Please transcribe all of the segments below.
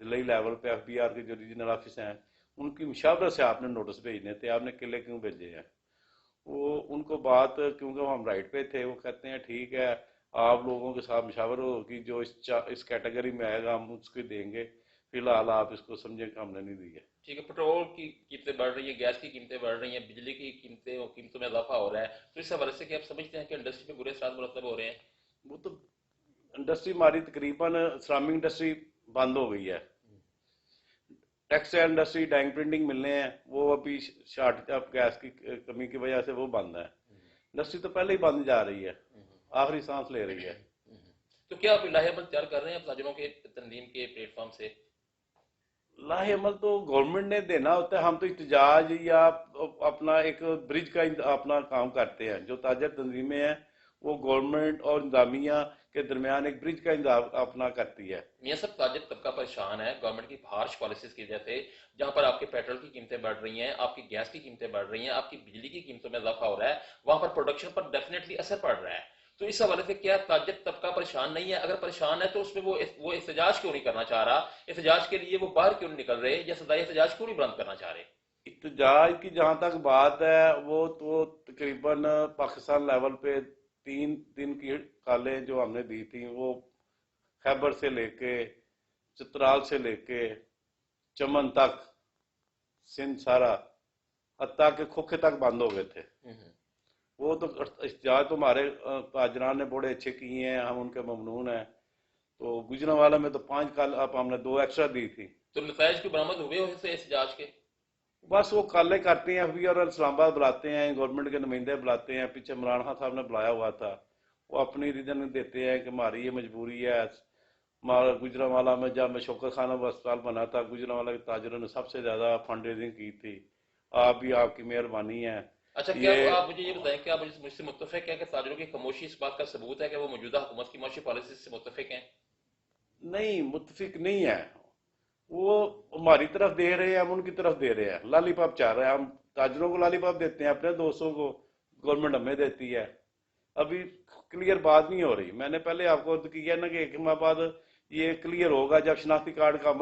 ضلعی لیول پہ FBR کے جو ریجنل آفس ہیں ان کی مشاورت سے آپ نے نوٹس بھیجنے تھے، آپ نے قلعے کیوں بھیجے ہیں؟ وہ ان کو بات، کیونکہ ہم رائٹ پہ تھے، وہ کہتے ہیں ٹھیک ہے آپ لوگوں کے ساتھ مشاورت ہوگی، جو اس کیٹیگری میں آئے گا ہم اس کو دیں گے، فی الحال آپ اس کو سمجھیں کہ ہم نے نہیں دی ہے۔ ٹھیک ہے، پیٹرول کی قیمتیں بڑھ رہی ہیں، گیس کی قیمتیں بڑھ رہی ہیں، بجلی کی قیمتوں میں اضافہ ہو رہا ہے، تو اس حوالے سے کہ آپ سمجھتے ہیں کہ انڈسٹری پہ برے اثرات مرتب ہو رہے ہیں؟ وہ تو انڈسٹری ہماری تقریباً سرامنگ انڈسٹری بند ہو گئی ہے، ٹیکسٹائل انڈسٹری، ڈائنگ پرنٹنگ ملنے ہیں، وہ ابھی شارٹ گیس کی کمی کی وجہ سے وہ بند ہے۔ انڈسٹری تو پہلے ہی بند جا رہی ہے، آخری سانس لے رہی ہے۔ تو کیا آپ لاہے عمل تیار کر رہے ہیں تاجروں کے تنظیم کے پلیٹ فارم سے؟ لاہ عمل تو گورنمنٹ نے دینا ہوتا ہے، ہم تو احتجاج یا اپنا ایک برج کا اپنا کام کرتے ہیں۔ جو تاجر تنظیمیں ہیں وہ گورنمنٹ اور انتظامیہ کے درمیان ایک برج کا اپنا کرتی ہے۔ میاں صاحب، تاجر طبقہ پریشان ہے گورنمنٹ کی ہارش پالیسیز کی وجہ سے، جہاں پر آپ کے پیٹرول کی قیمتیں بڑھ رہی ہیں، آپ کی گیس کی قیمتیں بڑھ رہی ہیں، آپ کی بجلی کی قیمتوں میں اضافہ ہو رہا ہے، وہاں پر پروڈکشن پر ڈیفینیٹلی اثر پڑ رہا ہے۔ تو اس حوالے سے کیا تاجر طبقہ پریشان نہیں ہے؟ اگر پریشان ہے تو اس میں وہ احتجاج کیوں نہیں کرنا چاہ رہا؟ احتجاج کے لیے وہ باہر کیوں نہیں نکل رہے، یا سزائے احتجاج کیوں نہیں بلند کرنا چاہ رہے؟ احتجاج کی جہاں تک بات ہے، وہ تو تقریباً پاکستان لیول پہ 3 دن کی کالیں جو ہم نے دی تھیں، وہ خیبر سے لے کے چترال سے لے کے چمن تک، سندھ سارا، حتیٰ کہ کھوکھے تک بند ہو گئے تھے۔ وہ تو احتجاج تو ہمارے تاجران نے بڑے اچھے کیے ہیں، ہم ان کے ممنون ہیں۔ تو گجرانوالہ میں تو 5 کال، اب ہم نے 2 ایکسٹرا دی تھی۔ تو نتائج کی برآمد ہوئے اس سے احتجاج کے؟ بس وہ کالیں کرتے ہیں، FBR اور اسلام آباد بلاتے ہیں، گورنمنٹ کے نمائندے بلاتے ہیں، پیچھے عمران خان صاحب نے بلایا ہوا تھا، وہ اپنی ریزن دیتے ہیں کہ ہماری یہ مجبوری ہے۔ ہمارا گجرانوالہ میں جب میں شوکت خانہ اسپتال بنا تھا، گجرانوالہ کے تاجروں نے سب سے زیادہ فنڈ ریزنگ کی تھی۔ آپ بھی، آپ کی مہربانی ہے۔ اچھا، کیا آپ مجھے یہ بتائیں کہ آپ مجھ سے متفق ہیں کہ تاجروں کی خاموشی اس بات کا ثبوت ہے کہ وہ موجودہ حکومت کی معاشی پالیسی سے متفق ہیں؟ نہیں، متفق نہیں ہے۔ وہ ہماری طرف دے رہے ہیں، ہم ان کی طرف دے رہے ہیں، لالی پاپ چاہ رہے ہیں۔ ہم تاجروں کو لالی پاپ دیتے ہیں، اپنے دوستوں کو گورنمنٹ ہمیں دیتی ہے۔ ابھی کلیئر بات نہیں ہو رہی۔ میں نے پہلے آپ کو کیا نا کہ 1 ماہ بعد یہ کلیئر ہوگا، جب شناختی کارڈ کا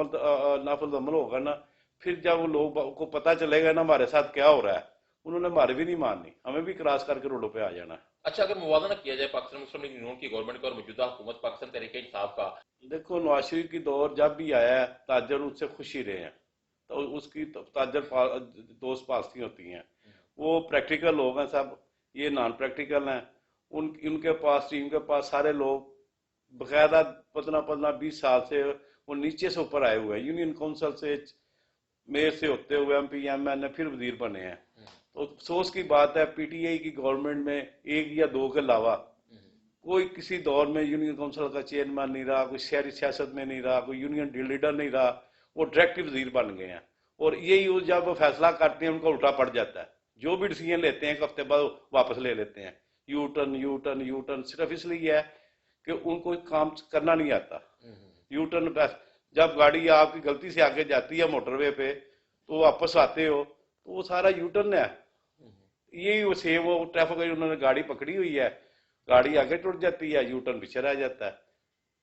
نافذ عمل ہوگا نا، پھر جب وہ لوگ کو پتہ چلے گا نا ہمارے ساتھ کیا ہو رہا ہے، انہوں نے ہماری بھی نہیں ماننی، ہمیں بھی کراس کر کے روڈوں پہ آ جانا ہے۔ اچھا، اگر موازنہ کیا جائے پاکستان مسلم لیگ نون کی گورنمنٹ کا اور موجودہ حکومت پاکستان تحریک انصاف کا؟ دیکھو، نواز شریف کی دور جب بھی آیا ہے تاجر اس سے خوش ہی رہے ہیں، تو اس کی تاجر دوست پالسی ہوتی ہیں۔ وہ پریکٹیکل لوگ ہیں سب، یہ نان پریکٹیکل ہیں۔ ان کے پاس، ٹیم کے پاس سارے لوگ باقاعدہ 15-20 سال سے وہ نیچے سے اوپر آئے ہوئے ہیں، یونین کونسل سے، میئر سے ہوتے ہوئے MP MN پھر وزیر بنے ہیں۔ تو افسوس کی بات ہے، PTI کی گورنمنٹ میں 1 یا 2 کے علاوہ کوئی کسی دور میں یونین کونسل کا چیئرمین نہیں رہا، کوئی شہری سیاست میں نہیں رہا، کوئی یونین لیڈر نہیں رہا، وہ ڈائریکٹ وزیر بن گئے ہیں۔ اور یہی جب وہ فیصلہ کرتے ہیں ان کا الٹا پڑ جاتا ہے، جو بھی ڈیسیژن لیتے ہیں 1 ہفتے بعد واپس لے لیتے ہیں۔ یو ٹرن صرف اس لیے ہے کہ ان کو کام کرنا نہیں آتا۔ یو ٹرن جب گاڑی آپ کی غلطی سے آگے جاتی ہے موٹر وے پہ، تو واپس آتے ہو تو وہ سارا یو ٹرن ہے۔ یہی سیم وہ ٹریفک، انہوں نے گاڑی پکڑی ہوئی ہے، گاڑی آگے ٹوٹ جاتی ہے، یو ٹرن پیچھے رہ جاتا ہے۔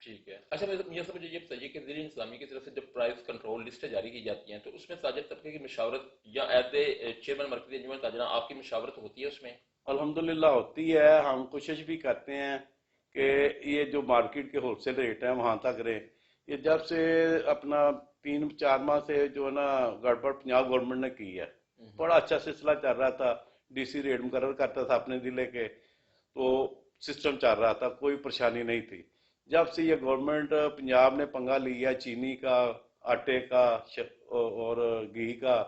ٹھیک ہے۔ اچھا، مجھے یہ بتائیے کہ زیر انتظامیہ کی طرف سے جب پرائز کنٹرول لسٹیں جاری کی جاتی ہیں تو اس میں تاجر طبقے کی مشاورت یا ایز اے چیئرمین مرکزی انجمن تاجران آپ کی مشاورت ہوتی ہے اس میں؟ الحمدللہ ہوتی ہے، ہم کوشش بھی کرتے ہیں کہ یہ جو مارکیٹ کے ہول سیل ریٹ ہیں وہاں تک رہے۔ یہ جب سے اپنا 3-4 ماہ سے جو ہے نا گڑبڑ پنجاب گورنمنٹ نے کی ہے، بڑا اچھا سلسلہ چل رہا تھا، DC ریٹ مقرر کرتا تھا اپنے ضلع کے، تو سسٹم چل رہا تھا، کوئی پریشانی نہیں تھی۔ جب سے یہ گورنمنٹ پنجاب نے پنگا لیا چینی کا، آٹے کا اور گھی کا،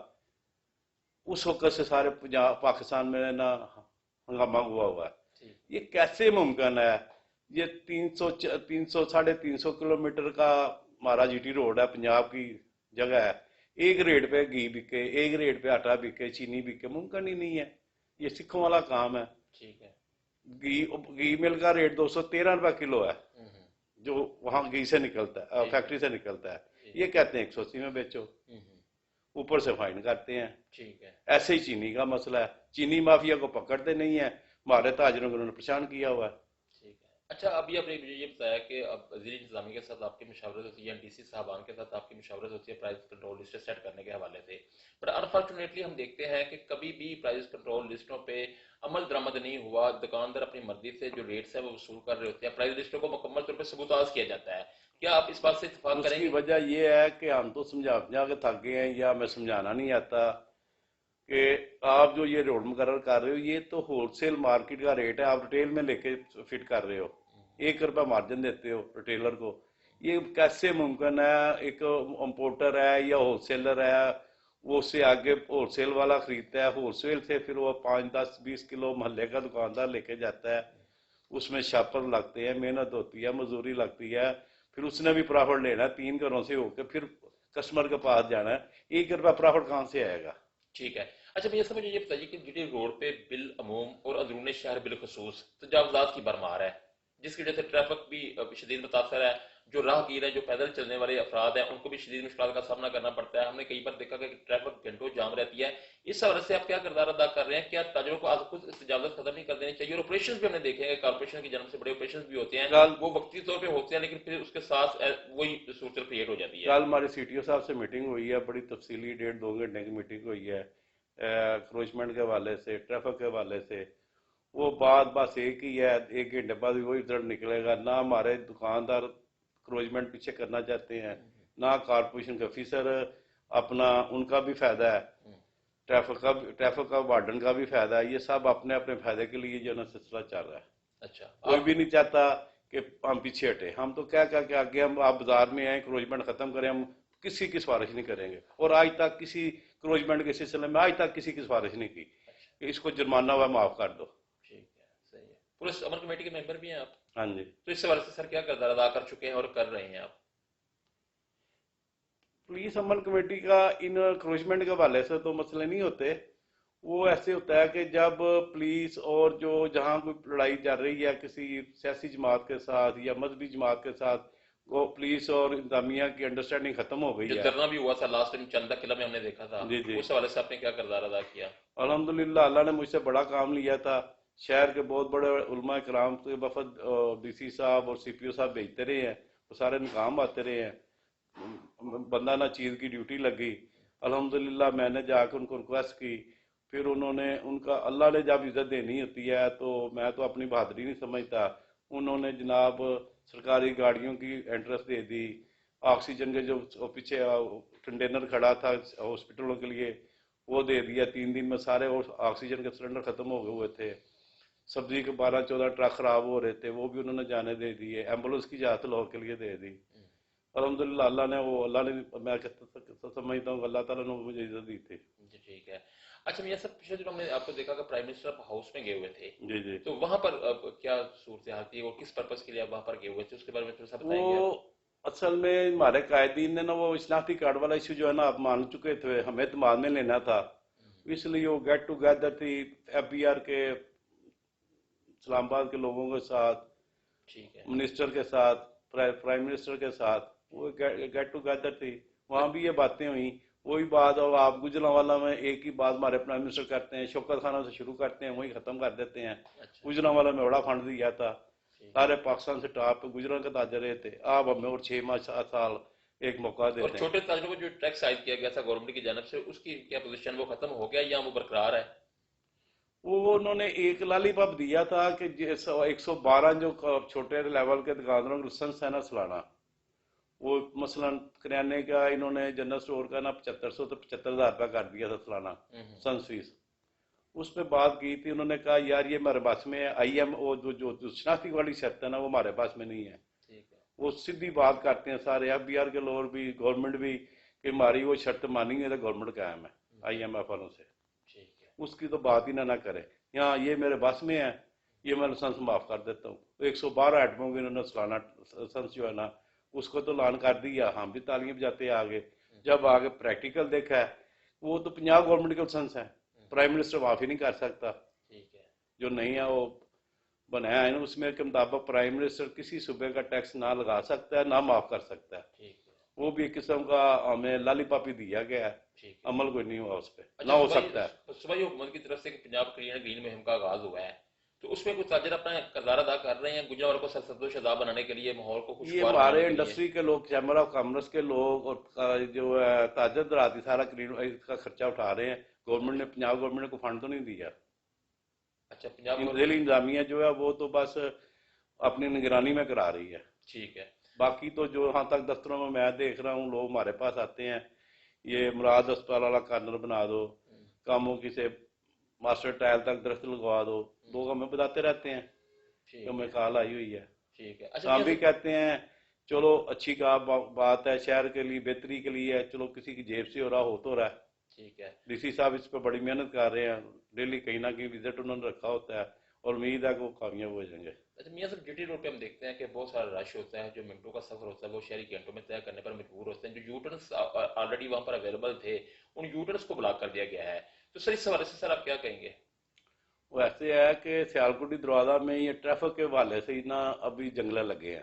اس وقت سے سارے پاکستان میں نا ہنگامہ ہوا ہے۔ یہ کیسے ممکن ہے؟ یہ 300-350 کلومیٹر کا ہمارا GT روڈ ہے، پنجاب کی جگہ ہے، 1 ریٹ پہ گھی بکے، 1 ریٹ پہ آٹا بکے، چینی بکے، ممکن ہی نہیں ہے۔ یہ سکھوں والا کام ہے۔ ٹھیک ہے۔ گھی مل کا ریٹ 213 روپے کلو ہے، جو وہاں گھی سے نکلتا ہے، فیکٹری سے نکلتا ہے۔ یہ کہتے ہیں 180 میں بیچو، اوپر سے فائن کرتے ہیں۔ ٹھیک ہے۔ ایسے ہی چینی کا مسئلہ ہے، چینی مافیا کو پکڑتے نہیں ہیں، ہمارے تاجروں کو انہوں نے پریشان کیا ہوا ہے۔ ٹھیک ہے۔ اچھا، ابھی آپ نے مجھے یہ بتایا کہ اب وزیر انتظامیہ کے ساتھ آپ کی مشاورت ہوتی ہے، ڈی سی صاحبان کے ساتھ آپ کی مشاورت ہوتی ہے پرائز کنٹرول لسٹ سیٹ کرنے کے حوالے سے، بٹ انفارچونیٹلی ہم دیکھتے ہیں کہ کبھی بھی پرائز کنٹرول لسٹوں پہ عمل درآمد نہیں ہوا، دکاندار اپنی مرضی سے جو ریٹس ہیں وہ وصول کر رہے ہوتے ہیں، پرائز لسٹوں کو مکمل طور پہ سبوتاز کیا جاتا ہے. کیا آپ اس بات سے اتفاق اس کریں کی گے؟ وجہ یہ ہے کہ ہم تو سمجھا کے تھک گئے ہیں یا ہمیں سمجھانا نہیں آتا کہ آپ جو یہ روڈ مقرر کر رہے ہو یہ تو ہول سیل مارکیٹ کا ریٹ ہے، آپ ریٹیل میں لے کے فٹ کر رہے ہو، 1 روپے مارجن دیتے ہو ریٹیلر کو. یہ کیسے ممکن ہے؟ ایک امپورٹر ہے یا ہول سیلر ہے، وہ اس سے آگے ہول سیل والا خریدتا ہے، ہول سیل سے پھر وہ 5 10 20 کلو محلے کا دکاندار لے کے جاتا ہے، اس میں شاپر لگتے ہیں، محنت ہوتی ہے، مزدوری لگتی ہے، پھر اس نے بھی پرافٹ لینا ہے 3 گھروں سے ہو کے پھر کسٹمر کے پاس جانا ہے، 1 روپہ پرافٹ کہاں سے آئے گا؟ ٹھیک ہے. اچھا بھیا صاحب، مجھے یہ بتائیے کہ جی روڈ پہ بالعموم اور اندرون شہر بالخصوص تجاوزات کی بھرمار ہے، جس کی وجہ سے ٹریفک بھی شدید متاثر ہے، جو راہگیر ہیں، جو پیدل چلنے والے افراد ہیں، ان کو بھی شدید مشکلات کا سامنا کرنا پڑتا ہے. ہم نے کئی بار دیکھا کہ ٹریفک گھنٹوں جام رہتی ہے. اس حوالے سے آپ کیا کردار ادا کر رہے ہیں؟ کیا تاجروں کو آج خود تجاوزات ختم نہیں کر دینے چاہیے؟ اور آپریشن بھی ہم نے دیکھے ہیں، کارپوریشن کی جانب سے بڑے آپریشن بھی ہوتے ہیں، کل وہ وقتی طور پہ ہوتے ہیں لیکن پھر اس کے ساتھ وہی صورت کریٹ ہو جاتی ہے. کل ہمارے سی ٹی او صاحب سے میٹنگ ہوئی ہے، بڑی تفصیلی 1.5 2 گھنٹے کی میٹنگ ہوئی ہے کروچمنٹ کے حوالے سے، ٹریفک کے حوالے سے. وہ بات بس ایک ہی ہے، 1 گھنٹے بعد وہی رزلٹ نکلے گا. نہ ہمارے دکاندار کروچمنٹ پیچھے کرنا چاہتے ہیں، نہ کارپوریشن کے آفیسر اپنا، ان کا بھی فائدہ ہے، ٹریفک کا وارڈن کا بھی فائدہ ہے. یہ سب اپنے اپنے فائدے کے لیے جو نا سلسلہ چل رہا ہے. اچھا کوئی آپ بھی نہیں چاہتا کہ ہم پیچھے ہٹے. ہم تو کیا کہ آگے ہم آپ بازار میں آئیں کروچمنٹ ختم کریں، ہم کسی کی سفارش نہیں کریں گے. اور آج تک کسی کروچمنٹ کے سلسلے میں آج تک کسی کی سفارش نہیں کی کہ اس کو جرمانہ ہوا معاف کر دو. ٹھیک ہے، صحیح ہے. پولیس امر کمیٹی کے ممبر بھی ہیں آپ، ہاں جی. تو اس حوالے سے سر کیا کردار ادا کر چکے ہیں اور کر رہے ہیں آپ؟ پولیس عمل کمیٹی کا ان کروچمنٹ کے حوالے سے تو مسئلے نہیں ہوتے. وہ ایسے ہوتا ہے کہ جب پولیس اور جو جہاں کوئی لڑائی چل رہی ہے کسی سیاسی جماعت کے ساتھ یا مذہبی جماعت کے ساتھ، وہ پولیس اور انتظامیہ کی انڈرسٹینڈنگ ختم ہو جو گئی ہے. دھرنا بھی ہوا تھا لاسٹ ٹائم چندہ قلعہ میں ہم نے دیکھا تھا، جی جی. اس حوالے سے آپ نے کیا کردار ادا کیا؟ الحمدللہ اللہ نے مجھ سے بڑا کام لیا تھا. شہر کے بہت بڑے علماء کرام کے وفد ڈی سی صاحب اور سی پی او صاحب بھیجتے رہے ہیں، وہ سارے ناکام آتے رہے ہیں، بندہ نہ چیز کی ڈیوٹی لگی. الحمدللہ میں نے جا کے ان کو ریکویسٹ کی، پھر انہوں نے، ان کا اللہ نے جب عزت دینی ہوتی ہے تو میں تو اپنی بہادری نہیں سمجھتا، انہوں نے جناب سرکاری گاڑیوں کی انٹرسٹ دے دی، آکسیجن کے جو پیچھے کنٹینر کھڑا تھا ہاسپٹلوں کے لیے وہ دے دیا. 3 دن میں سارے آکسیجن کے سلنڈر ختم ہو گئے ہوئے تھے. سبزی کے 12 14 ٹرک خراب ہو رہے تھے، وہ بھی انہوں نے جانے دے دیے. ایمبولینس کی اجازت لاہور کے لیے دے دی. الحمدللہ اللہ نے میں سمجھتا ہوں کہ اللہ تعالیٰ نے مجھے عزت دی تھی. جی ٹھیک ہے. اچھا میاں صاحب، پچھلے دنوں ہم نے آپ کو دیکھا کہ پرائم منسٹر آپ ہاؤس میں گئے ہوئے تھے، جی جی. تو وہاں پر کیا صورتحال تھی اور کس پرپز کے لیے آپ وہاں پر گئے ہوئے تھے، اس کے بارے میں تھوڑا سا بتائیں گے آپ؟ وہ اصل میں ہمارے قائدین نے نا وہ شناختی کارڈ والا ایشو جو ہے نا آپ مان چکے تھے، ہمیں اعتماد میں لینا تھا، اس لیے وہ گیٹ ٹوگیدر تھی ایف بی آر کے اسلام آباد کے لوگوں کے ساتھ، ٹھیک ہے. منسٹر کے ساتھ، پرائم منسٹر کے ساتھ، وہ گیٹ ٹوگیدر تھی. وہاں بھی یہ باتیں ہوئیں. وہی بات اب آپ گجرانوالہ میں ایک ہی بات ہمارے پرائم منسٹر کرتے ہیں، شوکت خانہ سے شروع کرتے ہیں وہی ختم کر دیتے ہیں. اچھا گجرانوالہ میں بڑا فنڈ دیا تھا، ٹھیک ہے. سارے پاکستان سے ٹاپ پہ گجران کے تاجر رہے تھے. آپ ہمیں اور 6 ماہ 7 سال ایک موقع اور دیتے ہیں. چھوٹے تاجروں کو جو ٹیکس عائد کیا گیا تھا گورنمنٹ کی جانب سے، اس کی کیا پوزیشن، وہ ختم ہو گیا یا وہ برقرار ہے؟ وہ انہوں نے ایک لالی پاپ دیا تھا کہ 112 جو چھوٹے لیول کے دکانداروں کے لائسنس ہے نا سلانا، وہ مثلا کریانے کا انہوں نے جنرل اسٹور کا نا 7500 تو 75,000 روپیہ کر دیا تھا سلانا سنس فیس. اس پہ بات کی تھی، انہوں نے کہا یار یہ ہمارے پاس میں ہے، آئی ایم او جو شناختی والی شرط ہے نا وہ ہمارے پاس میں نہیں ہے. ٹھیک ہے. وہ سیدھی بات کرتے ہیں سارے ایف بی آر کے لوگ بھی، گورنمنٹ بھی، کہ ہماری وہ شرط مانی ہے تو گورنمنٹ قائم ہے آئی ایم ایف والوں سے. ٹھیک ہے. اس کی تو بات ہی نہ کرے. یہاں یہ میرے بس میں ہے، یہ میں لائسنس معاف کر دیتا ہوں. 112 آئٹموں کے انہوں نے سلانا لائسنس جو ہے نا اس کو تو لان کر دیا. ہم بھی تعلیم جاتے ہیں آگے، جب آگے پریکٹیکل دیکھا ہے وہ تو 50 گورنمنٹ کے لائسنس ہیں، پرائم منسٹر معاف ہی نہیں کر سکتا. ٹھیک ہے. جو نہیں ہے وہ بنایا ہے نا اس میں کے مطابق پرائم منسٹر کسی صوبے کا ٹیکس نہ لگا سکتا ہے نہ معاف کر سکتا ہے. ٹھیک ہے. وہ بھی ایک قسم کا ہمیں لالی پاپی دیا گیا ہے، ٹھیک ہے. عمل کوئی نہیں ہوا اس پہ، نہ اچھا ہو سکتا ہے. صوبائی حکومت کی طرف سے پنجاب کلین گرین مہم کا آغاز ہوا ہے، تو اس میں کچھ تاجر اپنا کردار ادا کر رہے ہیں گجرانوالوں کو سرسبز و شاداب بنانے کے لیے، ماحول کو یہ خوشگوار ہمارے بنانے کے لیے؟ انڈسٹری کے لوگ، چیمبر آف کامرس کے لوگ اور جو تاجر دراتی سارا کا خرچہ اٹھا رہے ہیں. گورنمنٹ نے، پنجاب گورنمنٹ نے کوئی فنڈ تو نہیں دیا. اچھا، پنجاب ذیلی گورنمنٹ. انتظامیہ جو ہے وہ تو بس اپنی نگرانی میں کرا رہی ہے. ٹھیک ہے. باقی تو جو ہاں تک دفتروں میں دیکھ رہا ہوں، لوگ ہمارے پاس آتے ہیں، یہ مراد اسپتال والا کارنر بنا دو، کاموں کی سے ماسٹر ٹائل تک درخت لگوا دو، لوگ ہمیں بتاتے رہتے ہیں کہ ہمیں کال آئی ہوئی ہے. ٹھیک ہے. اچھا ہم میاں بھی صاحب، کہتے ہیں چلو اچھی بات ہے، شہر کے لیے بہتری کے لیے ہے، چلو کسی کی جیب سے ہو رہا ہو تو رہا ہے. ٹھیک ہے. ڈی سی صاحب اس پہ بڑی محنت کر رہے ہیں، ڈیلی کہیں نہ کہیں وزٹ انہوں نے رکھا ہوتا ہے، اور امید ہے کہ وہ کامیاب ہو جائیں گے. اچھا میاں صاحب، جی ٹی روڈ پہ ہم دیکھتے ہیں کہ بہت سارا رش ہوتا ہے، جو منٹوں کا سفر ہوتا ہے وہ شہری گھنٹوں میں طے کرنے پر مجبور ہوتے ہیں. جو یو ٹرنس آلریڈی وہاں پر اویلیبل تھے، ان یو ٹرنس کو بلاک کر دیا گیا ہے. تو سر اس حوالے سے سر آپ کیا کہیں گے؟ وہ ایسے ہے کہ سیالکوٹی دروازہ میں یہ ٹریفک کے حوالے سے ہی نا ابھی جنگلے لگے ہیں.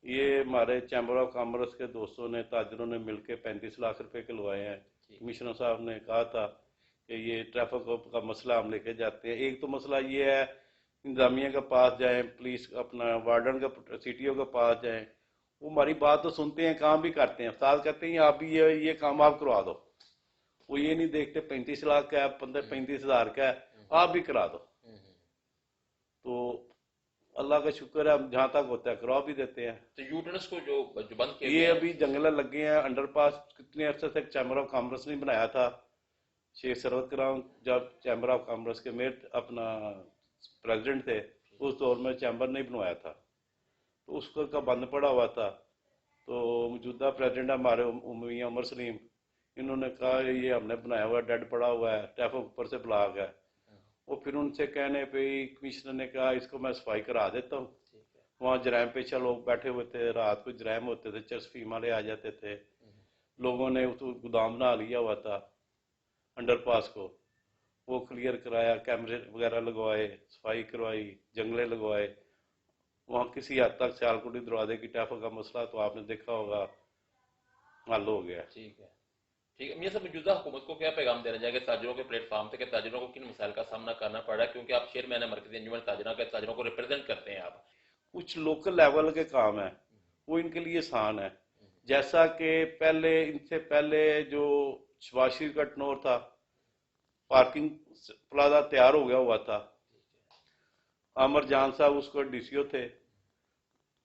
یہ ہمارے چیمبر آف کامرس کے دوستوں نے، تاجروں نے مل کے 35 لاکھ روپے کے لگوائے ہیں. کمشنر صاحب نے کہا تھا کہ یہ ٹریفک کا مسئلہ ہم لے کے جاتے ہیں. ایک تو مسئلہ یہ ہے، انتظامیہ کے پاس جائیں، پولیس اپنا وارڈن کا، سی ٹی او کے پاس جائیں، وہ ہماری بات تو سنتے ہیں، کام بھی کرتے ہیں. استاد کہتے ہیں آپ بھی یہ کام آپ کروا دو. وہ یہ نہیں دیکھتے 35 لاکھ کا ہے، 35,000 کا ہے، آپ بھی کرا دو. تو اللہ کا شکر ہے، جہاں تک ہوتا ہے کرا بھی دیتے ہیں. تو یو ٹرنس کو جو بند کیا یہ گیا ہے، ابھی جنگلے لگے ہیں. انڈر پاس کتنے عرصے سے چیمبر آف کامرس نے بنایا تھا. شیخ سروت کرام جب چیمبر آف کامرس کے اپنا پریزیڈنٹ تھے، اس دور میں چیمبر نہیں بنوایا تھا، تو اس کا بند پڑا ہوا تھا. تو موجودہ پریزیڈنٹ ہمارے میاں عمر سلیم، انہوں نے کہا یہ ہم نے بنایا ہوا ہے، ڈیڈ پڑا ہوا ہے، ٹریفک اوپر سے بلاک ہے. وہ پھر ان سے کہنے پہ کمشنر نے کہا اس کو میں صفائی کرا دیتا ہوں. وہاں جرائم پیشہ لوگ بیٹھے ہوئے تھے، رات کو جرائم ہوتے تھے، چرس فیم والے آ جاتے تھے. لوگوں نے اس کو گودام بنا لیا ہوا تھا انڈر پاس کو، وہ کلیئر کرایا، کیمرے وغیرہ لگوائے، صفائی کروائی، جنگلے لگوائے. وہاں کسی حد تک سیالکوٹی دروازے کی ٹریفک کا مسئلہ تو آپ نے دیکھا ہوگا حل ہو گیا. ٹھیک ہے. ٹھیک ہے میاں صاحب، موجودہ حکومت کو کیا پیغام دینا چاہیے کہ تاجروں کے پلیٹ فارم تھے کہ تاجروں کو کن مسائل کا سامنا کرنا پڑ رہا ہے، کیونکہ آپ چیئرمین ہیں مرکزی انجمن تاجروں کو ریپرزینٹ کرتے ہیں آپ؟ کچھ لوکل لیول کے کام ہیں وہ ان کے لیے آسان ہے. جیسا کہ ان سے پہلے جو شباز شریف کا ٹنور تھا، پارکنگ پلازا تیار ہو گیا ہوا تھا. عامر جان صاحب اس کو ڈی سی او تھے،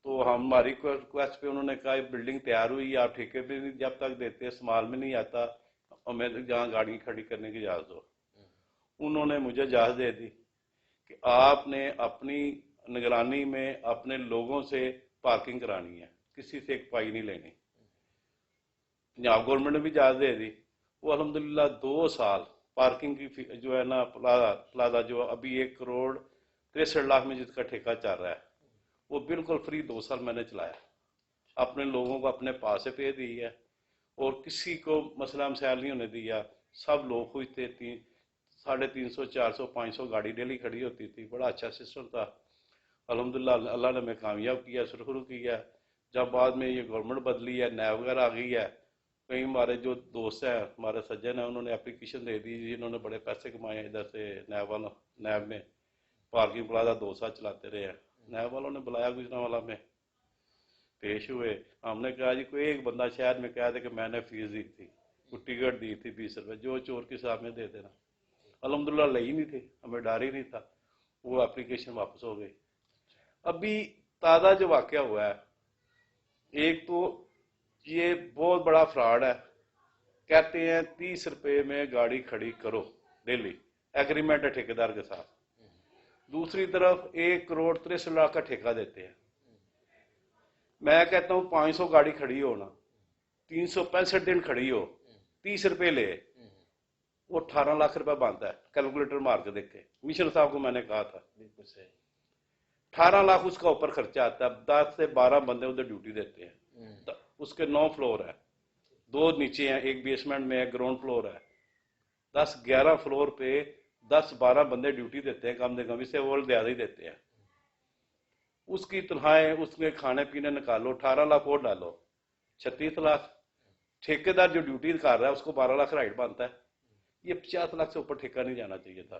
تو ہماری ریکویسٹ پہ انہوں نے کہا بلڈنگ تیار ہوئی، آپ ٹھیکے پہ جب تک دیتے استعمال میں نہیں آتا ہمیں جہاں گاڑی کھڑی کرنے کی اجازت دو. انہوں نے مجھے اجازت دے دی کہ آپ نے اپنی نگرانی میں اپنے لوگوں سے پارکنگ کرانی ہے، کسی سے ایک پائی نہیں لینی. پنجاب گورنمنٹ نے بھی اجازت دے دی. وہ الحمدللہ 2 سال پارکنگ کی جو ہے نا پلازا جو ابھی 1,63,00,000 میں جس کا ٹھیکہ چل رہا ہے، وہ بالکل فری 2 سال میں نے چلایا. اپنے لوگوں کو اپنے پاس سے پے دی ہے، اور کسی کو مسئلہ مسائل نہیں ہونے دیا. سب لوگ خوش تھے. 350 400 500 گاڑی ڈیلی کھڑی ہوتی تھی. بڑا اچھا سسٹم تھا. الحمدللہ اللہ نے ہمیں کامیاب کیا، سرخرو کیا. جب بعد میں یہ گورنمنٹ بدلی ہے، نیب وغیرہ آ گئی ہے، کئی ہمارے جو دوست ہیں، ہمارے سجن ہیں، انہوں نے اپلیکیشن دے دی، انہوں نے بڑے پیسے کمائے ادھر سے نیب میں. پارکنگ پلازا 2 سال چلاتے رہے ہیں. نیب والوں نے بلایا گجرانوالہ میں، پیش ہوئے. ہم نے کہا جی کوئی ایک بندہ شہر میں کہہ دے کہ میں نے فیس دی تھی، کوئی ٹکٹ دی تھی 20 روپے، جو چور کے حساب میں دے دینا. الحمدللہ لے ہی نہیں تھے، ہمیں ڈر ہی نہیں تھا. وہ اپلیکیشن واپس ہو گئی. ابھی تازہ جو واقعہ ہوا ہے، ایک تو یہ بہت بڑا فراڈ ہے. کہتے ہیں 30 روپے میں گاڑی کھڑی کرو ڈیلی، ایگریمنٹ ہے ٹھیکیدار کے ساتھ. دوسری طرف 1,63,00,000 کا ٹھیکہ دیتے ہیں. میں کہتا ہوں 500 گاڑی کھڑی ہو نا، 365 دن کھڑی ہو، 30 روپے لے، وہ 18 لاکھ روپے بنتا ہے. کیلکولیٹر مار کے دیکھے، کمشنر صاحب کو میں نے کہا تھا. بالکل صحیح. 18 لاکھ اس کا اوپر خرچہ آتا ہے. 10 سے 12 بندے ادھر ڈیوٹی دیتے ہیں. اس کے 9 فلور ہے، 2 نیچے ہیں، ایک بیسمنٹ میں، ایک گراؤنڈ فلور ہے. 10-11 فلور پہ 10-12 بندے ڈیوٹی دیتے ہیں، کم سے کم، اس سے وہ زیادہ ہی دیتے ہیں. اس کی تنخواہیں، اس کے کھانے پینے نکالو، 18 لاکھ اور ڈالو، 36 لاکھ. ٹھیکیدار جو ڈیوٹی کر رہا ہے اس کو 12 لاکھ رائٹ بنتا ہے. یہ 50 لاکھ سے اوپر ٹھیکہ نہیں جانا چاہیے تھا.